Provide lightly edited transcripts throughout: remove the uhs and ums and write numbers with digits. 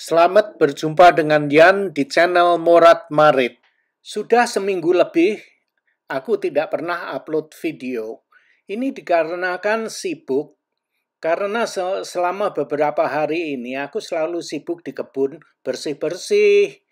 Selamat berjumpa dengan Yan di channel Morat Marit. Sudah seminggu lebih aku tidak pernah upload video. Ini dikarenakan sibuk, karena selama beberapa hari ini aku selalu sibuk di kebun, bersih-bersih,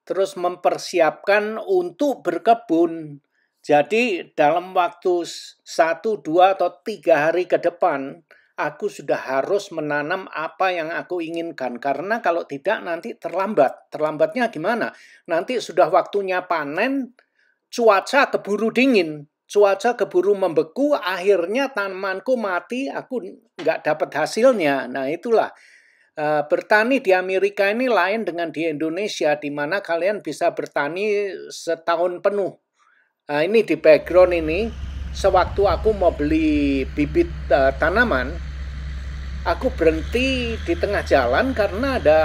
terus mempersiapkan untuk berkebun. Jadi dalam waktu 1, 2, atau 3 hari ke depan, aku sudah harus menanam apa yang aku inginkan. Karena kalau tidak nanti terlambat. Terlambatnya gimana? Nanti sudah waktunya panen, cuaca keburu dingin. Cuaca keburu membeku, akhirnya tanamanku mati, aku nggak dapat hasilnya. Nah itulah. Bertani di Amerika ini lain dengan di Indonesia, di mana kalian bisa bertani setahun penuh. Nah, ini di background ini, sewaktu aku mau beli bibit tanaman, aku berhenti di tengah jalan karena ada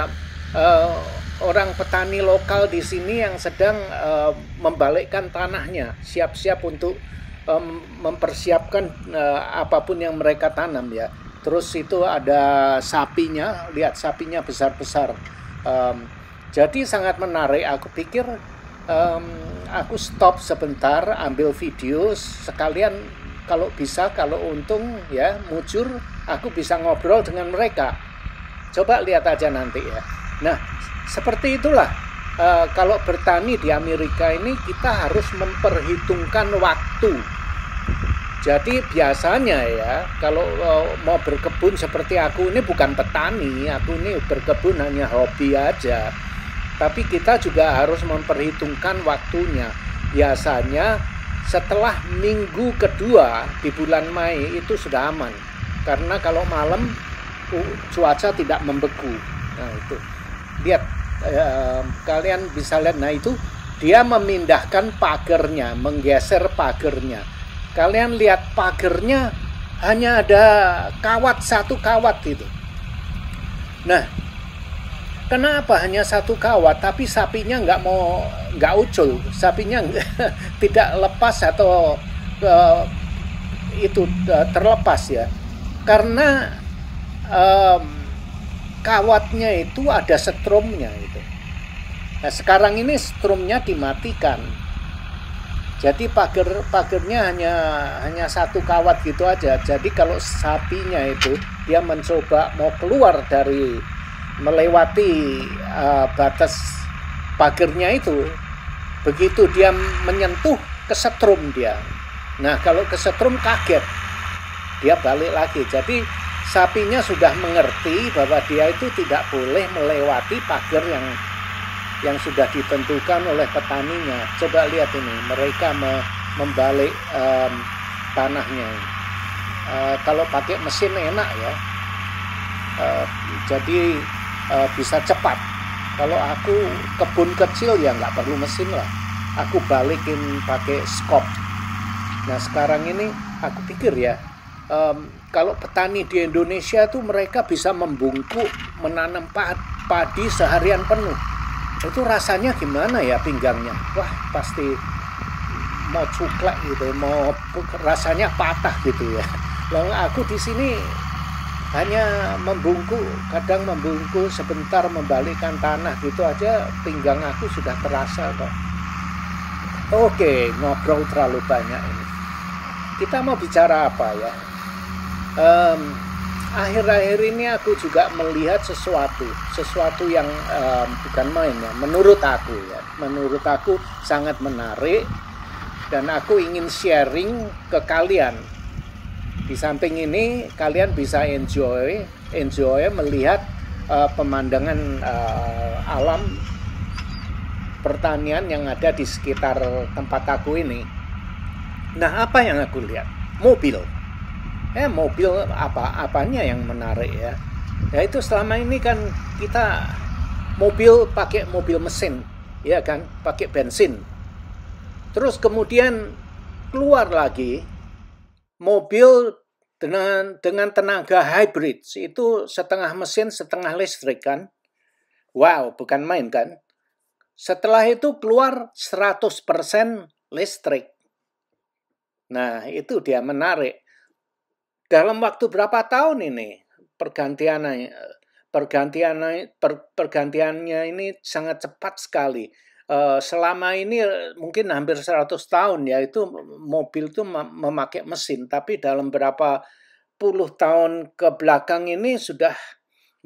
orang petani lokal di sini yang sedang membalikkan tanahnya, siap-siap untuk mempersiapkan apapun yang mereka tanam ya. Terus itu ada sapinya, lihat sapinya besar-besar. Jadi sangat menarik. Aku pikir aku stop sebentar, ambil video sekalian. Kalau bisa, kalau untung ya mujur, aku bisa ngobrol dengan mereka. Coba lihat aja nanti ya. Nah, seperti itulah. Kalau bertani di Amerika ini kita harus memperhitungkan waktu. Jadi biasanya ya, kalau mau berkebun seperti aku ini bukan petani, aku ini berkebun hanya hobi aja. Tapi kita juga harus memperhitungkan waktunya. Biasanya setelah minggu kedua di bulan Mei itu sudah aman. Karena kalau malam cuaca tidak membeku. Nah itu, lihat, kalian bisa lihat. Nah itu dia memindahkan pagernya, menggeser pagernya. Kalian lihat pagernya hanya ada satu kawat itu. Nah, kenapa hanya satu kawat? Tapi sapinya nggak ucul, sapinya tidak lepas atau itu terlepas ya. Karena kawatnya itu ada setrumnya itu. Nah, sekarang ini setrumnya dimatikan. Jadi pagernya hanya satu kawat gitu aja. Jadi kalau sapinya itu dia mencoba mau keluar dari melewati batas pagernya itu, begitu dia menyentuh kesetrum dia. Nah kalau kesetrum kaget, dia balik lagi. Jadi sapinya sudah mengerti bahwa dia itu tidak boleh melewati pagar yang sudah ditentukan oleh petaninya. Coba lihat ini, mereka membalik tanahnya. Kalau pakai mesin enak ya, jadi bisa cepat. Kalau aku kebun kecil ya nggak perlu mesin lah, aku balikin pakai skop. Nah sekarang ini aku pikir ya, kalau petani di Indonesia tuh mereka bisa membungkuk menanam padi seharian penuh. Itu rasanya gimana ya pinggangnya? Wah pasti mau cuklek gitu, mau rasanya patah gitu ya. Lalu aku di sini hanya membungkuk, kadang membungkuk sebentar membalikkan tanah gitu aja, pinggang aku sudah terasa kok. Oke, ngobrol terlalu banyak ini. Kita mau bicara apa ya? Akhir-akhir ini aku juga melihat sesuatu yang bukan main ya. Menurut aku sangat menarik dan aku ingin sharing ke kalian. Di samping ini kalian bisa enjoy melihat pemandangan alam pertanian yang ada di sekitar tempat aku ini. Nah, apa yang aku lihat? Mobil apanya yang menarik ya? Ya itu selama ini kan kita pakai mobil mesin, ya kan, pakai bensin. Terus kemudian keluar lagi mobil dengan tenaga hybrid, itu setengah mesin setengah listrik kan. Wow, bukan main kan? Setelah itu keluar 100% listrik. Nah, itu dia menarik. Dalam waktu berapa tahun ini pergantiannya? pergantiannya ini sangat cepat sekali. Selama ini mungkin hampir 100 tahun ya, itu mobil itu memakai mesin, tapi dalam berapa puluh tahun ke belakang ini sudah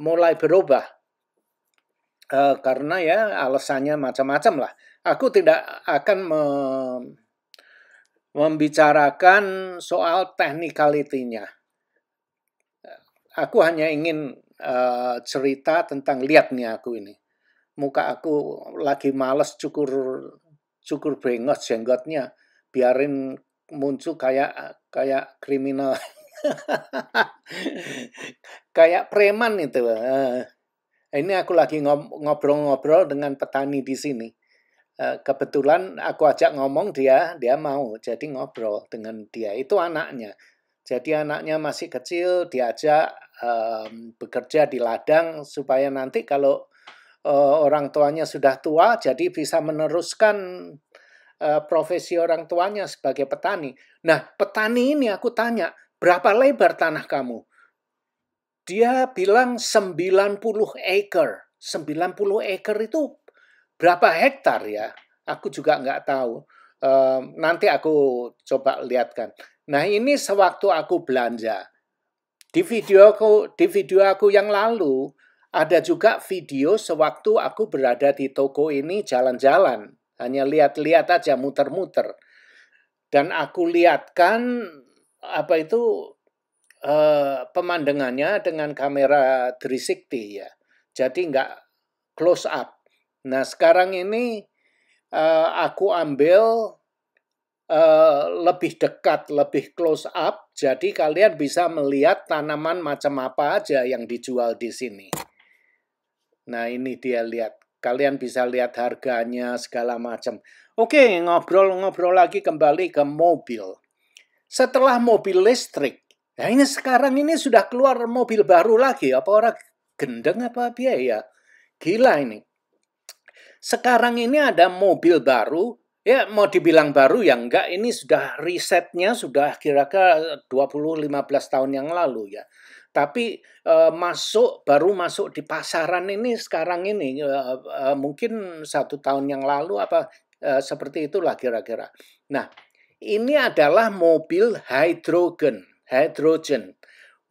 mulai berubah. Karena ya alasannya macam-macam lah. Aku tidak akan membicarakan soal technicality-nya. Aku hanya ingin cerita tentang, lihat nih aku ini. Muka aku lagi males cukur jenggotnya, biarin muncul kayak kriminal. Kayak preman itu. Ini aku lagi ngobrol-ngobrol dengan petani di sini. Kebetulan aku ajak ngomong, dia mau, jadi ngobrol dengan dia. Itu anaknya. Jadi anaknya masih kecil, diajak bekerja di ladang supaya nanti kalau orang tuanya sudah tua, jadi bisa meneruskan profesi orang tuanya sebagai petani. Nah, petani ini aku tanya, berapa lebar tanah kamu? Dia bilang 90 acre. 90 acre itu berapa hektar ya? Aku juga nggak tahu. Nanti aku coba lihatkan. Nah, ini sewaktu aku belanja. Di video aku yang lalu, ada juga video sewaktu aku berada di toko ini jalan-jalan. Hanya lihat-lihat aja, muter-muter. Dan aku lihatkan pemandangannya dengan kamera 360 ya. Jadi nggak close up. Nah, sekarang ini aku ambil lebih dekat, lebih close up. Jadi kalian bisa melihat tanaman macam apa aja yang dijual di sini. Nah, ini dia, lihat. Kalian bisa lihat harganya segala macam. Oke, ngobrol-ngobrol lagi kembali ke mobil. Setelah mobil listrik, nah ini sekarang ini sudah keluar mobil baru lagi. Apa orang gendeng apa biaya? Gila ini. Sekarang ini ada mobil baru, ya mau dibilang baru ya enggak, ini sudah risetnya sudah kira-kira 20-15 tahun yang lalu ya. Tapi baru masuk di pasaran ini sekarang ini, mungkin 1 tahun yang lalu seperti itulah kira-kira. Nah, ini adalah mobil hidrogen.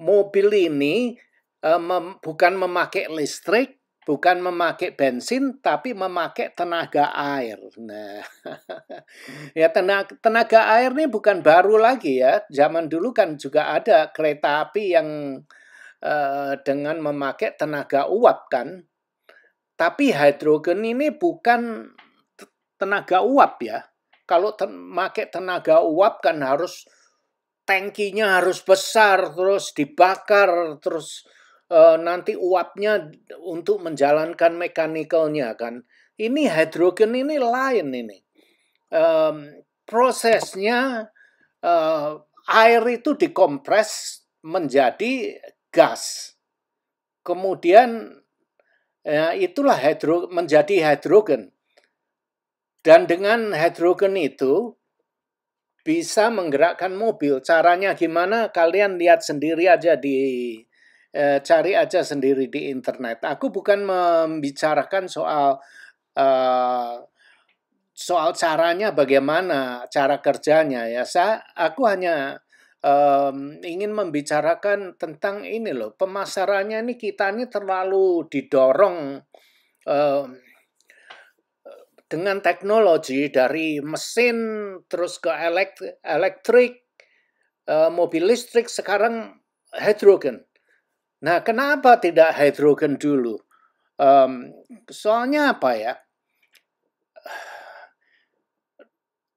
Mobil ini bukan memakai listrik, bukan memakai bensin, tapi memakai tenaga air. Nah, ya tenaga air ini bukan baru lagi ya. Zaman dulu kan juga ada kereta api yang dengan memakai tenaga uap kan. Tapi hidrogen ini bukan tenaga uap ya. Kalau memakai tenaga uap kan harus tangkinya harus besar, terus dibakar, terus nanti uapnya untuk menjalankan mekanikalnya kan. Ini hidrogen ini lain ini. Prosesnya air itu dikompres menjadi gas. Kemudian itulah menjadi hidrogen. Dan dengan hidrogen itu bisa menggerakkan mobil. Caranya gimana? Kalian lihat sendiri aja cari aja sendiri di internet. Aku bukan membicarakan soal caranya bagaimana, cara kerjanya ya. Aku hanya ingin membicarakan tentang ini loh, pemasarannya ini kita ini terlalu didorong dengan teknologi dari mesin terus ke elektrik, mobil listrik, sekarang hidrogen. Nah, kenapa tidak hidrogen dulu? Soalnya apa ya?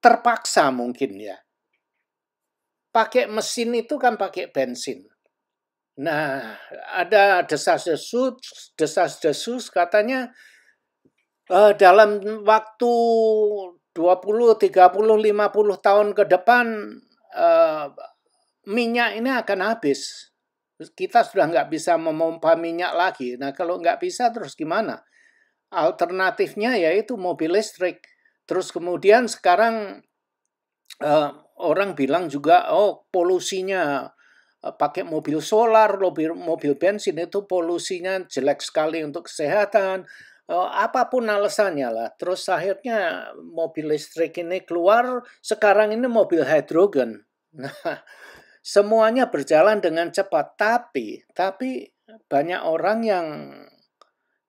Terpaksa mungkin ya. Pakai mesin itu kan pakai bensin. Nah, ada desas-desus katanya dalam waktu 20, 30, 50 tahun ke depan minyak ini akan habis. Kita sudah nggak bisa memompa minyak lagi. Nah, kalau nggak bisa terus gimana? Alternatifnya yaitu mobil listrik. Terus kemudian sekarang orang bilang juga, polusinya pakai mobil solar, mobil bensin itu polusinya jelek sekali untuk kesehatan. Apapun alasannya lah. Terus akhirnya mobil listrik ini keluar, sekarang ini mobil hidrogen. Nah, semuanya berjalan dengan cepat, tapi banyak orang yang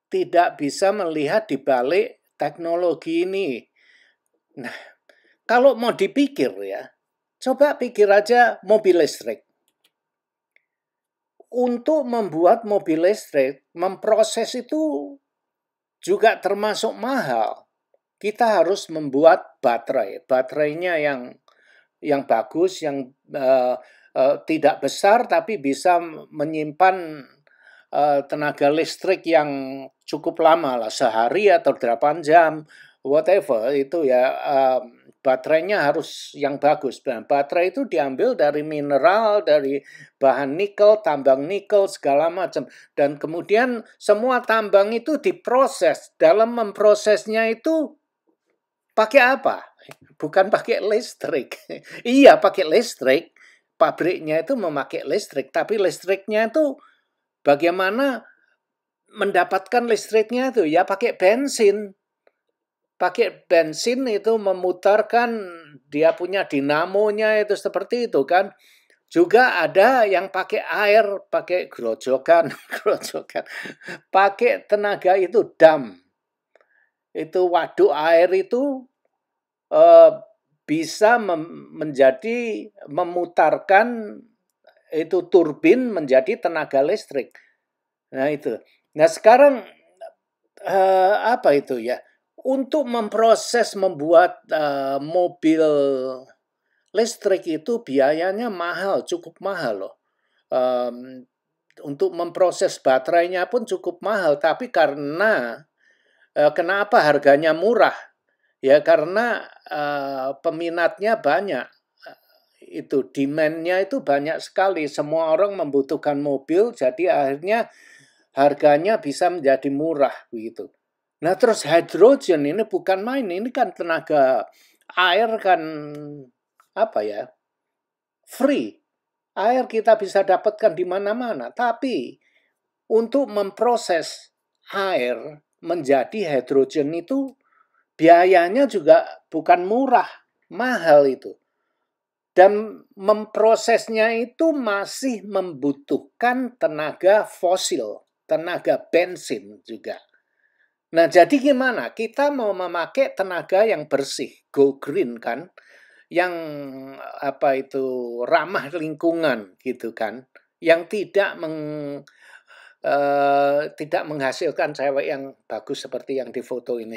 tidak bisa melihat di balik teknologi ini. Nah, kalau mau dipikir ya, coba pikir aja mobil listrik. Untuk membuat mobil listrik, memproses itu juga termasuk mahal. Kita harus membuat baterai. Baterainya yang bagus, yang tidak besar tapi bisa menyimpan tenaga listrik yang cukup lama lah, sehari atau 8 jam, whatever itu ya. Baterainya harus yang bagus. Dan baterai itu diambil dari mineral, dari bahan nikel, tambang nikel, segala macam. Dan kemudian semua tambang itu diproses. Dalam memprosesnya itu pakai apa? Bukan pakai listrik. Iya, pakai listrik. Pabriknya itu memakai listrik. Tapi listriknya itu bagaimana mendapatkan listriknya itu? Ya pakai bensin. Pakai bensin itu memutarkan, dia punya dinamonya itu seperti itu kan. Juga ada yang pakai air, pakai gerojokan, pakai tenaga itu dam. Itu waduk air itu bisa menjadi memutarkan itu turbin menjadi tenaga listrik. Nah itu. Nah sekarang apa itu ya? Untuk memproses membuat mobil listrik itu biayanya mahal, cukup mahal loh. Untuk memproses baterainya pun cukup mahal, tapi karena kenapa harganya murah? Ya karena peminatnya banyak. Itu demand-nya itu banyak sekali. Semua orang membutuhkan mobil, jadi akhirnya harganya bisa menjadi murah begitu. Nah terus hidrogen ini bukan main, ini kan tenaga air kan apa ya, free. Air kita bisa dapatkan di mana-mana, tapi untuk memproses air menjadi hidrogen itu biayanya juga bukan murah, mahal itu. Dan memprosesnya itu masih membutuhkan tenaga fosil, tenaga bensin juga. Nah, jadi gimana? Kita mau memakai tenaga yang bersih, go green kan? Yang apa itu ramah lingkungan gitu kan? Yang tidak menghasilkan cewek yang bagus seperti yang di foto ini.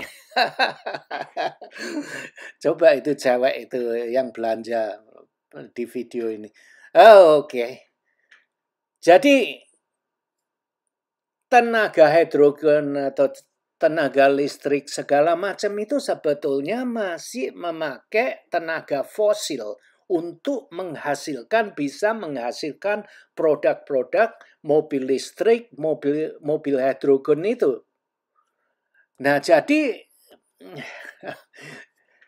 Coba itu cewek itu yang belanja di video ini. Oh, oke. Jadi tenaga hidrogen atau tenaga listrik segala macam itu sebetulnya masih memakai tenaga fosil untuk bisa menghasilkan produk-produk mobil listrik, mobil hidrogen itu. Nah, jadi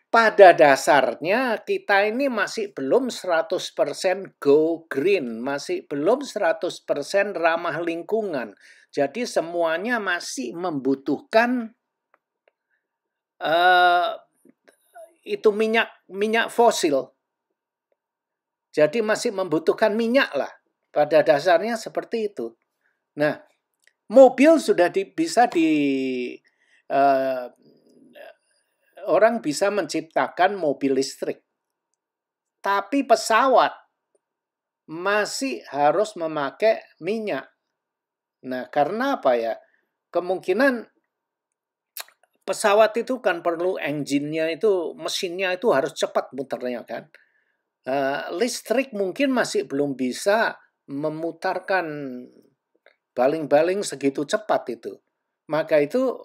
pada dasarnya kita ini masih belum 100% go green, masih belum 100% ramah lingkungan. Jadi semuanya masih membutuhkan itu minyak fosil. Jadi masih membutuhkan minyak lah. Pada dasarnya seperti itu. Nah, mobil sudah orang bisa menciptakan mobil listrik. Tapi pesawat masih harus memakai minyak. Nah, karena apa ya? Kemungkinan pesawat itu kan perlu engine-nya itu, mesinnya itu harus cepat muternya kan. Listrik mungkin masih belum bisa memutarkan baling-baling segitu cepat itu. Maka itu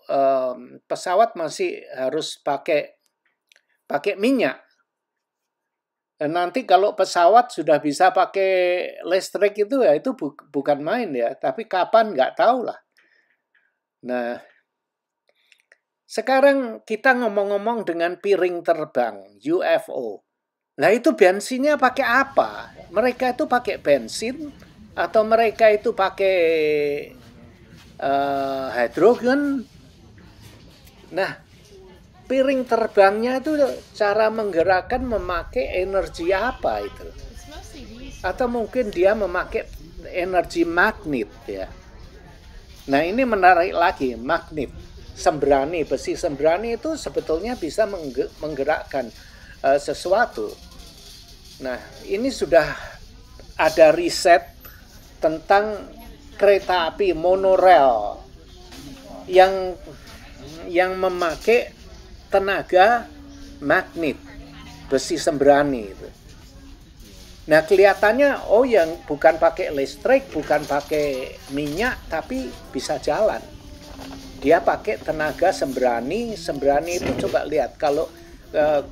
pesawat masih harus pakai minyak. Dan nanti kalau pesawat sudah bisa pakai listrik itu ya itu bukan main ya. Tapi kapan nggak tahu lah. Nah, sekarang kita ngomong-ngomong dengan piring terbang, UFO. Nah itu bensinnya pakai apa? Mereka itu pakai bensin atau mereka itu pakai hidrogen? Nah, piring terbangnya itu cara menggerakkan memakai energi apa itu? Atau mungkin dia memakai energi magnet ya. Nah ini menarik lagi, magnet. Sembrani, besi sembrani itu sebetulnya bisa menggerakkan sesuatu. Nah ini sudah ada riset tentang kereta api monorail yang memakai tenaga magnet, besi sembrani itu. Nah kelihatannya yang bukan pakai listrik, bukan pakai minyak, tapi bisa jalan. Dia pakai tenaga sembrani. Sembrani itu coba lihat, kalau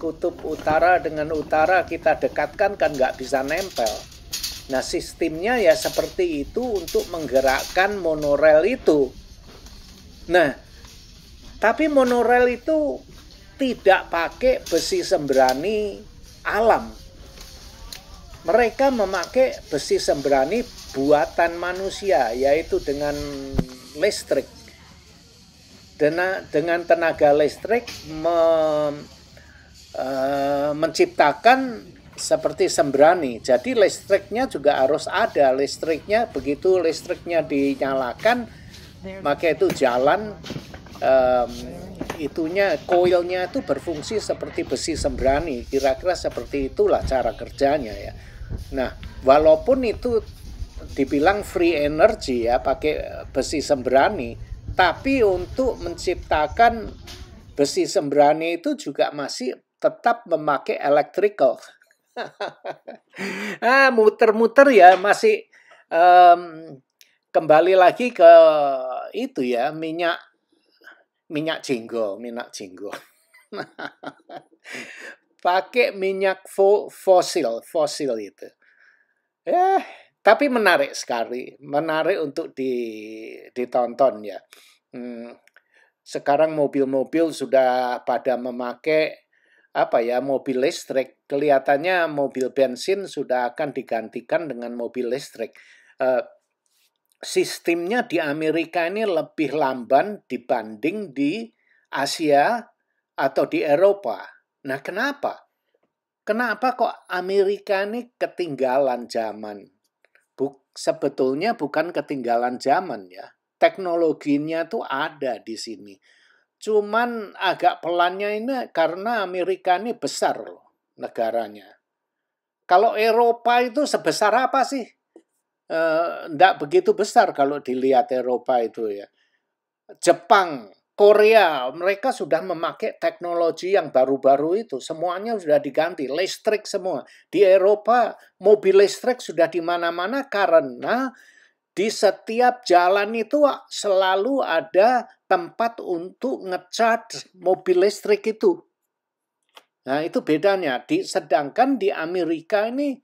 kutub utara dengan utara kita dekatkan kan nggak bisa nempel. Nah sistemnya ya seperti itu untuk menggerakkan monorail itu. Nah tapi monorail itu tidak pakai besi sembrani alam. Mereka memakai besi sembrani buatan manusia, yaitu dengan listrik. Dengan tenaga listrik menciptakan seperti sembrani. Jadi listriknya juga harus ada. Listriknya, begitu listriknya dinyalakan, maka itu jalan, itunya, koilnya itu berfungsi seperti besi sembrani. Kira-kira seperti itulah cara kerjanya ya. Nah, walaupun itu dibilang free energy ya, pakai besi sembrani, tapi untuk menciptakan besi sembrani itu juga masih tetap memakai electrical. Muter-muter ya, masih kembali lagi ke itu ya, minyak jenggo. Pakai minyak fosil itu. Tapi menarik sekali, menarik untuk ditonton ya. Sekarang mobil-mobil sudah pada memakai mobil listrik. Kelihatannya mobil bensin sudah akan digantikan dengan mobil listrik. Sistemnya di Amerika ini lebih lamban dibanding di Asia atau di Eropa. Nah, kenapa? Kenapa kok Amerika ini ketinggalan zaman? Sebetulnya bukan ketinggalan zaman ya. Teknologinya tuh ada di sini. Cuman agak pelannya ini karena Amerika ini besar loh negaranya. Kalau Eropa itu sebesar apa sih? Enggak begitu besar kalau dilihat Eropa itu ya. Jepang, Korea, mereka sudah memakai teknologi yang baru-baru itu. Semuanya sudah diganti, listrik semua. Di Eropa, mobil listrik sudah di mana-mana karena di setiap jalan itu selalu ada tempat untuk ngecharge mobil listrik itu. Nah, itu bedanya. Sedangkan di Amerika ini,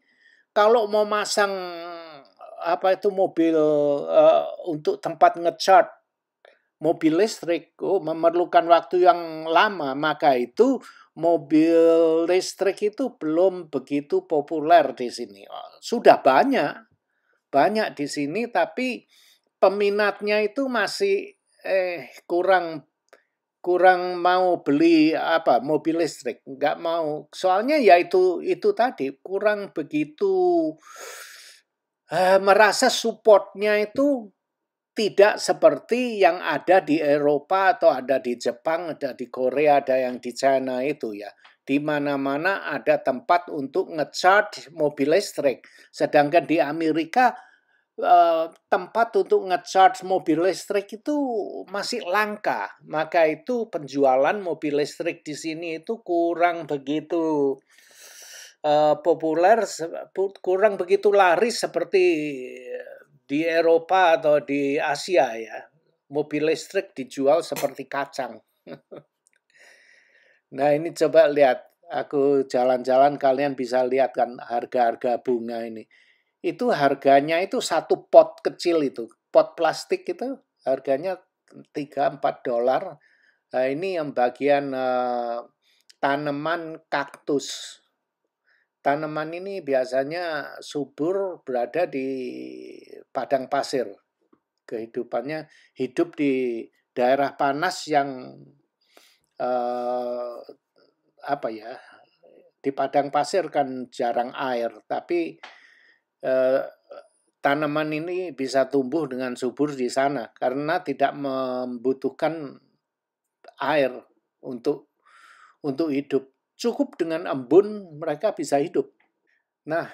kalau mau masang mobil untuk tempat ngecharge mobil listrik memerlukan waktu yang lama, maka itu mobil listrik itu belum begitu populer di sini. Sudah banyak di sini, tapi peminatnya itu masih kurang mau beli mobil listrik, nggak mau. Soalnya ya itu tadi kurang begitu merasa supportnya itu tidak seperti yang ada di Eropa atau ada di Jepang, ada di Korea, ada yang di China itu ya. Di mana-mana ada tempat untuk ngecharge mobil listrik. Sedangkan di Amerika tempat untuk ngecharge mobil listrik itu masih langka. Maka itu penjualan mobil listrik di sini itu kurang begitu populer, kurang begitu laris seperti di Eropa atau di Asia ya. Mobil listrik dijual seperti kacang. Nah ini coba lihat, aku jalan-jalan kalian bisa lihat kan harga-harga bunga ini. Itu harganya itu satu pot kecil itu, pot plastik itu harganya $3-4. Nah ini yang bagian tanaman kaktus. Tanaman ini biasanya subur berada di padang pasir. Kehidupannya hidup di daerah panas yang eh, apa ya, di padang pasir kan jarang air, tapi eh, tanaman ini bisa tumbuh dengan subur di sana karena tidak membutuhkan air untuk hidup. Cukup dengan embun mereka bisa hidup. Nah,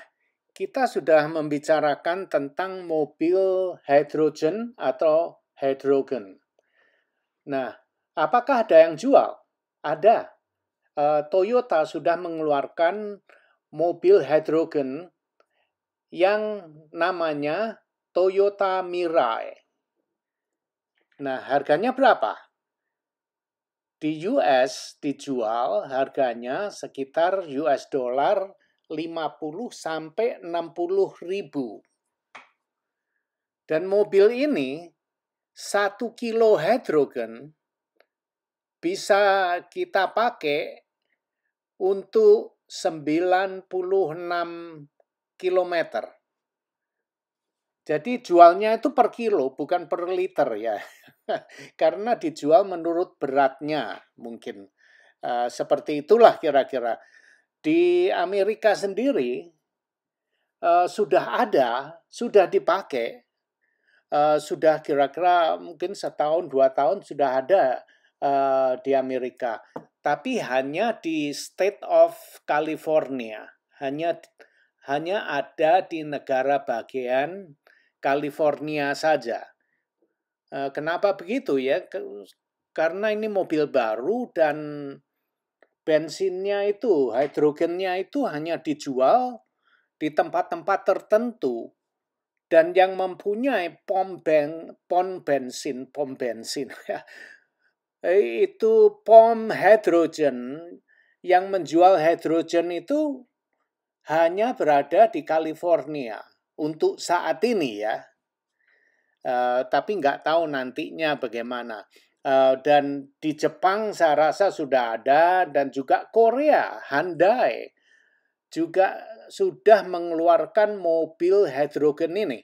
kita sudah membicarakan tentang mobil hidrogen atau hydrogen. Nah, apakah ada yang jual? Ada. Toyota sudah mengeluarkan mobil hidrogen yang namanya Toyota Mirai. Nah, harganya berapa? Di US dijual harganya sekitar US dollar 50 sampai 60 ribu. Dan mobil ini 1 kilo hidrogen bisa kita pakai untuk 96 kilometer. Jadi jualnya itu per kilo, bukan per liter ya. Karena dijual menurut beratnya mungkin. Seperti itulah kira-kira. Di Amerika sendiri sudah dipakai. Sudah kira-kira mungkin setahun, 2 tahun sudah ada di Amerika. Tapi hanya di State of California. Hanya ada di negara bagian California saja. Kenapa begitu ya? Karena ini mobil baru dan bensinnya itu, hidrogennya itu hanya dijual di tempat-tempat tertentu. Dan yang mempunyai pom bensin itu pom hidrogen yang menjual hidrogen itu hanya berada di California untuk saat ini ya. Tapi nggak tahu nantinya bagaimana. Dan di Jepang saya rasa sudah ada, dan juga Korea, Hyundai juga sudah mengeluarkan mobil hidrogen ini.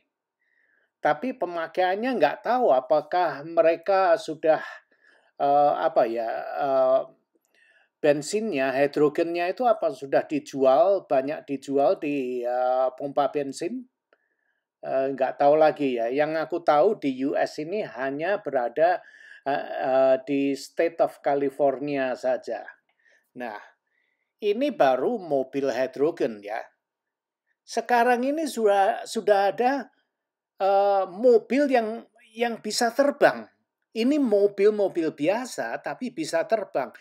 Tapi pemakaiannya nggak tahu apakah mereka sudah bensinnya, hidrogennya itu apa sudah dijual, banyak dijual di pompa bensin. Nggak tahu lagi ya. Yang aku tahu di US ini hanya berada di State of California saja. Nah, ini baru mobil hidrogen ya. Sekarang ini sudah ada mobil yang bisa terbang. Ini mobil-mobil biasa tapi bisa terbang.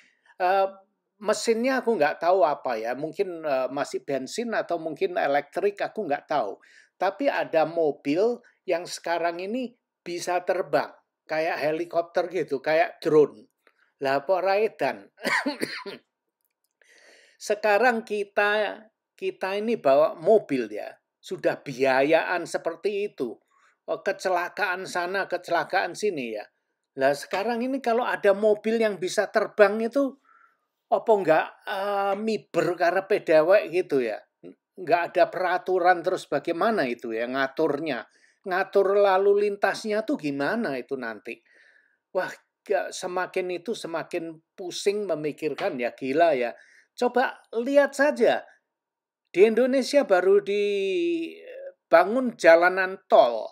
Mesinnya aku nggak tahu apa ya. Mungkin masih bensin atau mungkin elektrik, aku nggak tahu. Tapi ada mobil yang sekarang ini bisa terbang. Kayak helikopter gitu, kayak drone. Lah Edan. Sekarang kita ini bawa mobil ya, sudah biayaan seperti itu. Kecelakaan sana, kecelakaan sini ya. Lah sekarang ini kalau ada mobil yang bisa terbang itu, apa enggak miber karepe dewek gitu ya. Enggak ada peraturan, terus bagaimana itu ya ngaturnya. Ngatur lalu lintasnya tuh gimana itu nanti. Wah, semakin itu semakin pusing memikirkan ya, gila ya. Coba lihat saja, di Indonesia baru dibangun jalanan tol.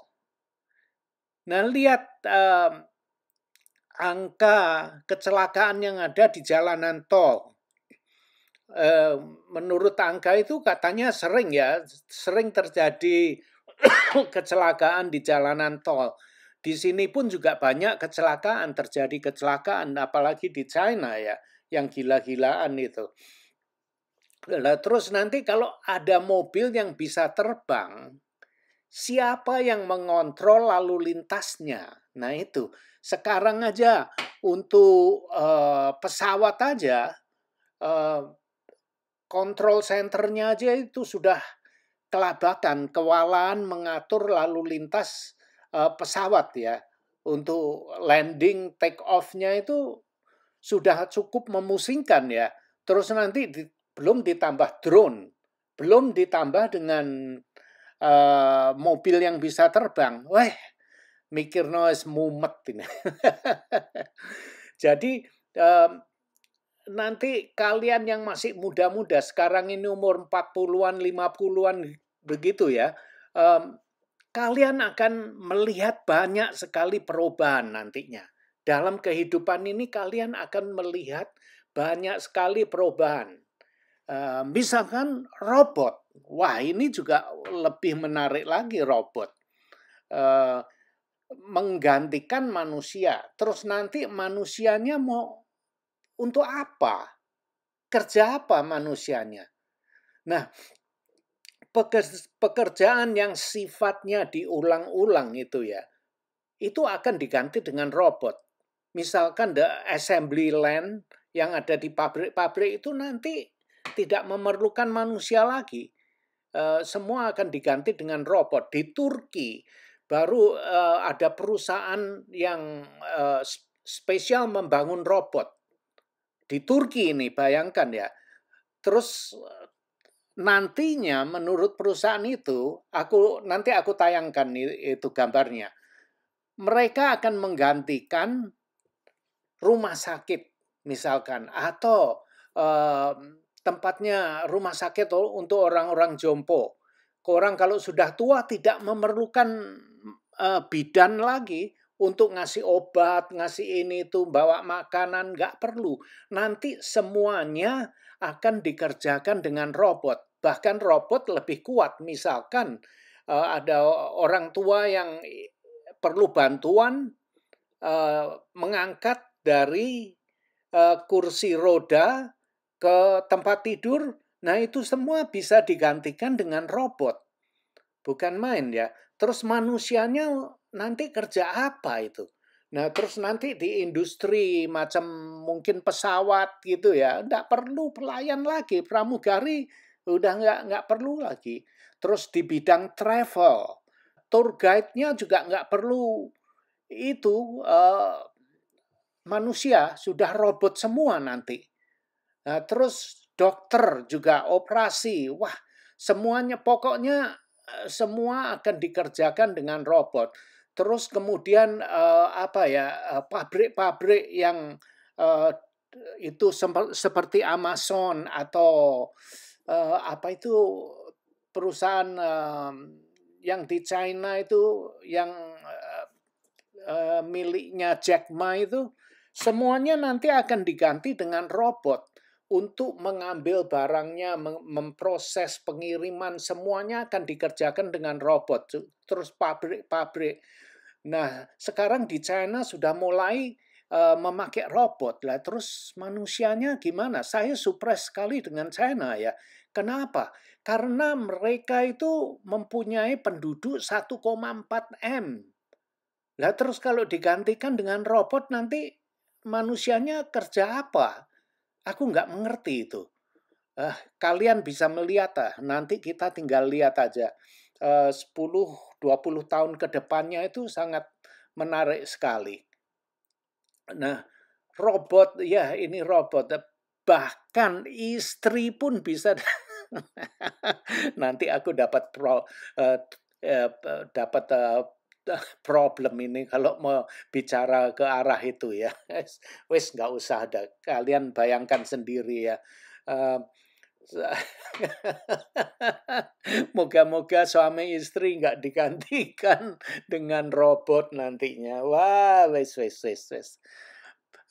Nah, lihat angka kecelakaan yang ada di jalanan tol. Menurut angka itu katanya sering terjadi kecelakaan di jalanan tol. Di sini pun juga banyak terjadi kecelakaan, apalagi di China ya, yang gila-gilaan itu. Nah, terus nanti kalau ada mobil yang bisa terbang, siapa yang mengontrol lalu lintasnya? Nah itu, sekarang aja untuk pesawat aja, kontrol centernya aja itu sudah kewalahan mengatur lalu lintas pesawat ya. Untuk landing, take off-nya itu sudah cukup memusingkan ya. Terus nanti belum ditambah drone. Belum ditambah dengan mobil yang bisa terbang. Wah, mikirno wis mumet ini. Jadi, nanti kalian yang masih muda-muda, sekarang ini umur 40-an, 50-an begitu ya, kalian akan melihat banyak sekali perubahan nantinya. Dalam kehidupan ini kalian akan melihat banyak sekali perubahan. Misalkan robot. Wah, ini juga lebih menarik lagi robot. Eh, Menggantikan manusia. Terus nanti manusianya mau untuk apa? Kerja apa manusianya? Nah, pekerjaan yang sifatnya diulang-ulang itu ya, itu akan diganti dengan robot. Misalkan the assembly line yang ada di pabrik-pabrik itu nanti tidak memerlukan manusia lagi. Semua akan diganti dengan robot. Di Turki baru ada perusahaan yang spesial membangun robot. Di Turki ini bayangkan ya. Terus nantinya menurut perusahaan itu, nanti aku tayangkan itu gambarnya. Mereka akan menggantikan rumah sakit misalkan, atau tempatnya rumah sakit untuk orang-orang jompo. Orang kalau sudah tua tidak memerlukan bidan lagi untuk ngasih obat, ngasih ini itu, bawa makanan, nggak perlu. Nanti semuanya akan dikerjakan dengan robot. Bahkan robot lebih kuat. Misalkan ada orang tua yang perlu bantuan mengangkat dari kursi roda ke tempat tidur. Nah, itu semua bisa digantikan dengan robot. Bukan main ya. Terus manusianya nanti kerja apa itu? Nah, terus nanti di industri macam mungkin pesawat gitu ya, nggak perlu pelayan lagi, pramugari udah nggak perlu lagi. Terus di bidang travel, tour guide-nya juga nggak perlu itu manusia, sudah robot semua nanti. Nah, terus dokter juga operasi, wah semuanya pokoknya semua akan dikerjakan dengan robot. Terus kemudian apa ya, pabrik-pabrik yang eh, itu seperti Amazon atau apa itu perusahaan yang di China itu yang miliknya Jack Ma itu semuanya nanti akan diganti dengan robot untuk mengambil barangnya, memproses pengiriman, semuanya akan dikerjakan dengan robot. Terus pabrik-pabrik. Nah, sekarang di China sudah mulai memakai robot lah. Terus manusianya gimana? Saya surprise sekali dengan China ya. Kenapa? Karena mereka itu mempunyai penduduk 1,4 M. Lah terus kalau digantikan dengan robot nanti manusianya kerja apa? Aku nggak mengerti itu. Kalian bisa melihat nanti kita tinggal lihat aja. 10-20 tahun ke depannya itu sangat menarik sekali. Nah, robot, ya ini robot. Bahkan istri pun bisa nanti aku dapat dapat problem ini kalau mau bicara ke arah itu ya. Wes nggak usah ada. Kalian bayangkan sendiri ya. Moga-moga suami istri nggak digantikan dengan robot nantinya. Wah, wes wes wes wes.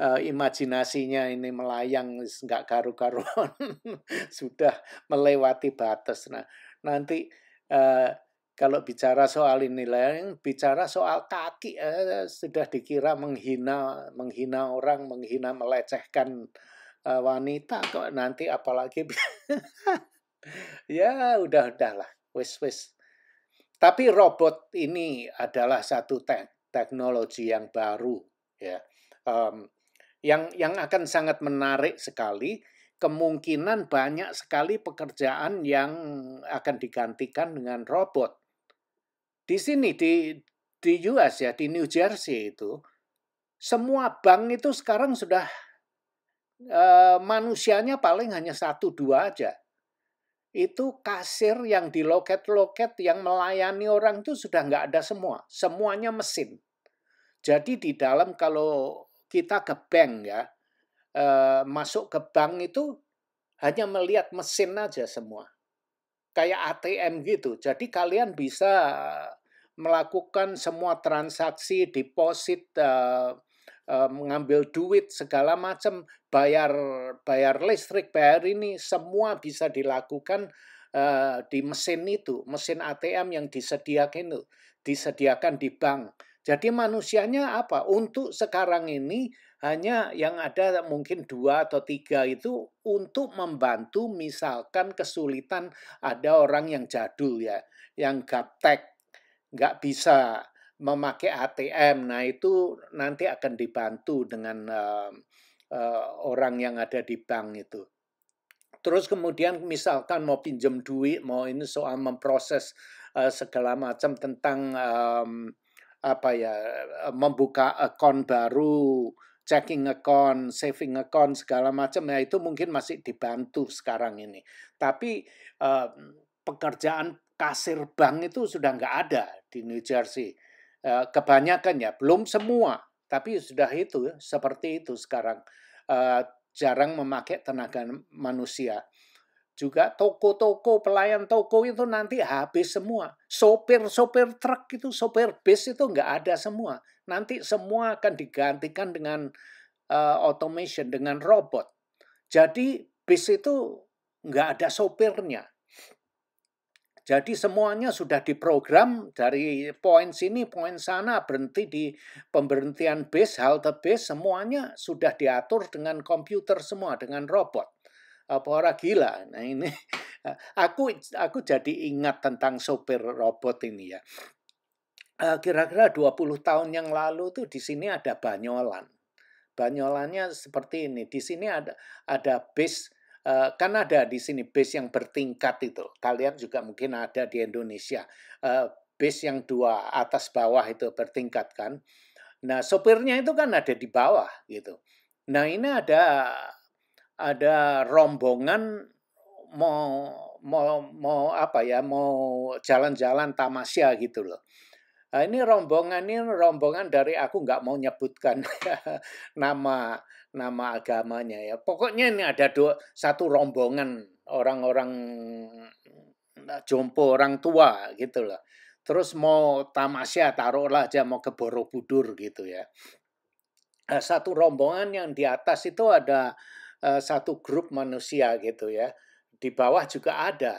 Imajinasinya ini melayang nggak karu-karuan. Sudah melewati batas. Nah, nanti kalau bicara soal ini, bicara soal kaki sudah dikira menghina orang, menghina, melecehkan wanita kok nanti apalagi ya udahlah, wis. Tapi robot ini adalah satu teknologi yang baru ya. Yang akan sangat menarik sekali, kemungkinan banyak sekali pekerjaan yang akan digantikan dengan robot. Di sini di US ya, di New Jersey itu, semua bank itu sekarang sudah manusianya paling hanya 1-2 aja. itu kasir yang di loket-loket yang melayani orang itu sudah nggak ada semua. Semuanya mesin. Jadi di dalam kalau kita ke bank ya, masuk ke bank itu hanya melihat mesin aja semua. Kayak ATM gitu. Jadi kalian bisa melakukan semua transaksi, deposit, mengambil duit segala macam, bayar listrik, bayar ini semua bisa dilakukan di mesin itu, mesin ATM yang disediakan di bank. Jadi manusianya apa? Untuk sekarang ini hanya yang ada mungkin 2 atau 3 itu untuk membantu misalkan kesulitan ada orang yang jadul ya, yang gaptek, nggak bisa memakai ATM. Nah itu nanti akan dibantu dengan orang yang ada di bank itu. Terus kemudian misalkan mau pinjam duit, mau ini soal memproses segala macam tentang apa ya, membuka akun baru, checking account, saving account segala macam ya itu mungkin masih dibantu sekarang ini. Tapi pekerjaan kasir bank itu sudah nggak ada di New Jersey. Kebanyakan ya, belum semua, tapi sudah itu seperti itu sekarang. Jarang memakai tenaga manusia. Juga toko-toko, pelayan toko itu nanti habis semua. Sopir-sopir truk itu, sopir bis itu nggak ada semua. Nanti semua akan digantikan dengan automation, dengan robot. Jadi bis itu nggak ada sopirnya. Jadi semuanya sudah diprogram dari poin sini, poin sana, berhenti di pemberhentian bis, halte bis, semuanya sudah diatur dengan komputer semua, dengan robot. Apa orang gila? Nah ini aku jadi ingat tentang sopir robot ini ya. Kira-kira 20 tahun yang lalu tuh di sini ada Banyolan. Banyolannya seperti ini. Di sini ada bis, kan ada di sini bis yang bertingkat itu. Kalian juga mungkin ada di Indonesia. Bis yang 2 atas bawah itu bertingkat kan. Nah sopirnya itu kan ada di bawah gitu. Nah ini ada rombongan mau apa ya, mau jalan-jalan tamasya gitu loh. Nah, ini rombongan dari aku nggak mau nyebutkan nama agamanya ya. Pokoknya ini ada satu rombongan orang-orang jompo, orang tua gitu loh. Terus mau tamasya, taruhlah aja mau ke Borobudur gitu ya. Satu rombongan yang di atas itu ada satu grup manusia gitu ya. Di bawah juga ada.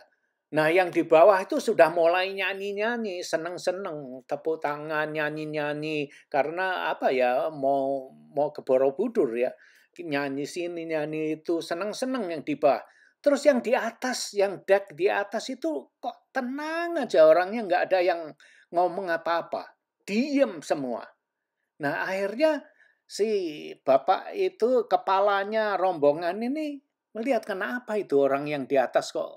Nah yang di bawah itu sudah mulai nyanyi-nyanyi, seneng-seneng, tepuk tangan, nyanyi-nyanyi. Karena apa ya, mau ke Borobudur ya. Nyanyi sini, nyanyi itu, seneng-seneng yang di bawah. Terus yang di atas, yang deck di atas itu kok tenang aja orangnya, nggak ada yang ngomong apa-apa. Diem semua. Nah akhirnya si bapak itu kepalanya rombongan ini melihat kenapa itu orang yang di atas kok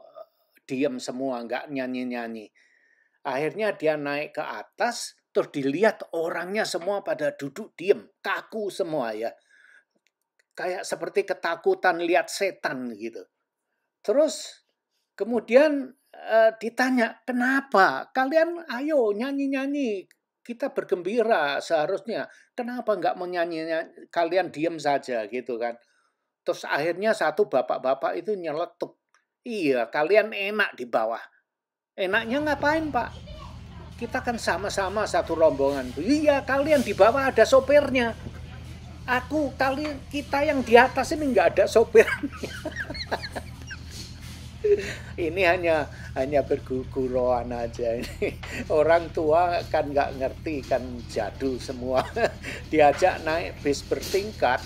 diem semua nggak nyanyi-nyanyi. Akhirnya dia naik ke atas terus dilihat orangnya semua pada duduk diem, kaku semua ya. Kayak seperti ketakutan lihat setan gitu. Terus kemudian ditanya, "Kenapa? Kalian ayo nyanyi-nyanyi. Kita bergembira seharusnya. Kenapa nggak mau nyanyi? Kalian diem saja," gitu kan. Terus akhirnya satu bapak-bapak itu nyeletuk. "Iya, kalian enak di bawah." "Enaknya ngapain, Pak? Kita kan sama-sama satu rombongan." "Iya, kalian di bawah ada sopirnya. Kita yang di atas ini nggak ada sopirnya." Ini hanya berguguroan aja ini. Orang tua kan nggak ngerti, kan jadul semua. Diajak naik bis bertingkat,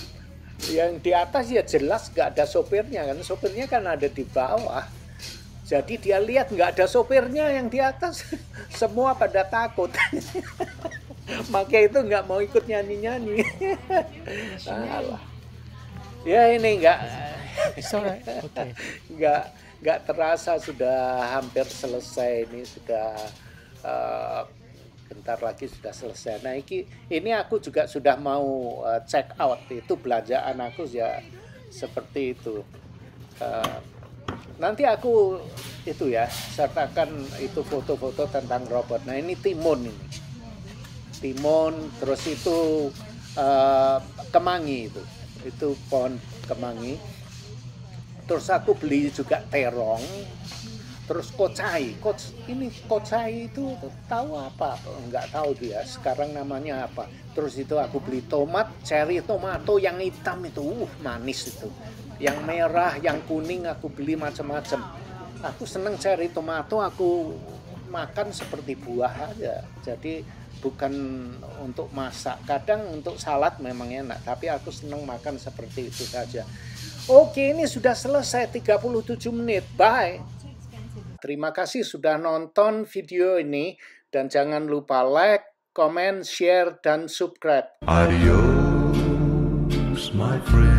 yang di atas ya jelas nggak ada sopirnya kan. Sopirnya kan ada di bawah. Jadi dia lihat nggak ada sopirnya yang di atas. Semua pada takut. Makanya itu nggak mau ikut nyanyi-nyanyi. Ya ini nggak. Okay. Nggak terasa sudah hampir selesai, ini sudah bentar lagi sudah selesai. Nah ini aku juga sudah mau check out, itu belanjaan aku ya seperti itu. Nanti aku itu ya, sertakan itu foto-foto tentang robot. Nah ini timun ini. Timun, terus itu kemangi itu pohon kemangi. Terus aku beli juga terong. Terus kocai. Ini kocai itu tahu apa? Enggak tahu dia. Sekarang namanya apa? Terus itu aku beli tomat, cherry tomato yang hitam itu, manis itu. Yang merah, yang kuning aku beli macam-macam. Aku seneng cherry tomato, aku makan seperti buah aja. Jadi bukan untuk masak. Kadang untuk salad memang enak, tapi aku seneng makan seperti itu saja. Oke, ini sudah selesai 37 menit. Bye. Terima kasih sudah nonton video ini dan jangan lupa like, comment, share, dan subscribe. Adios, my friend.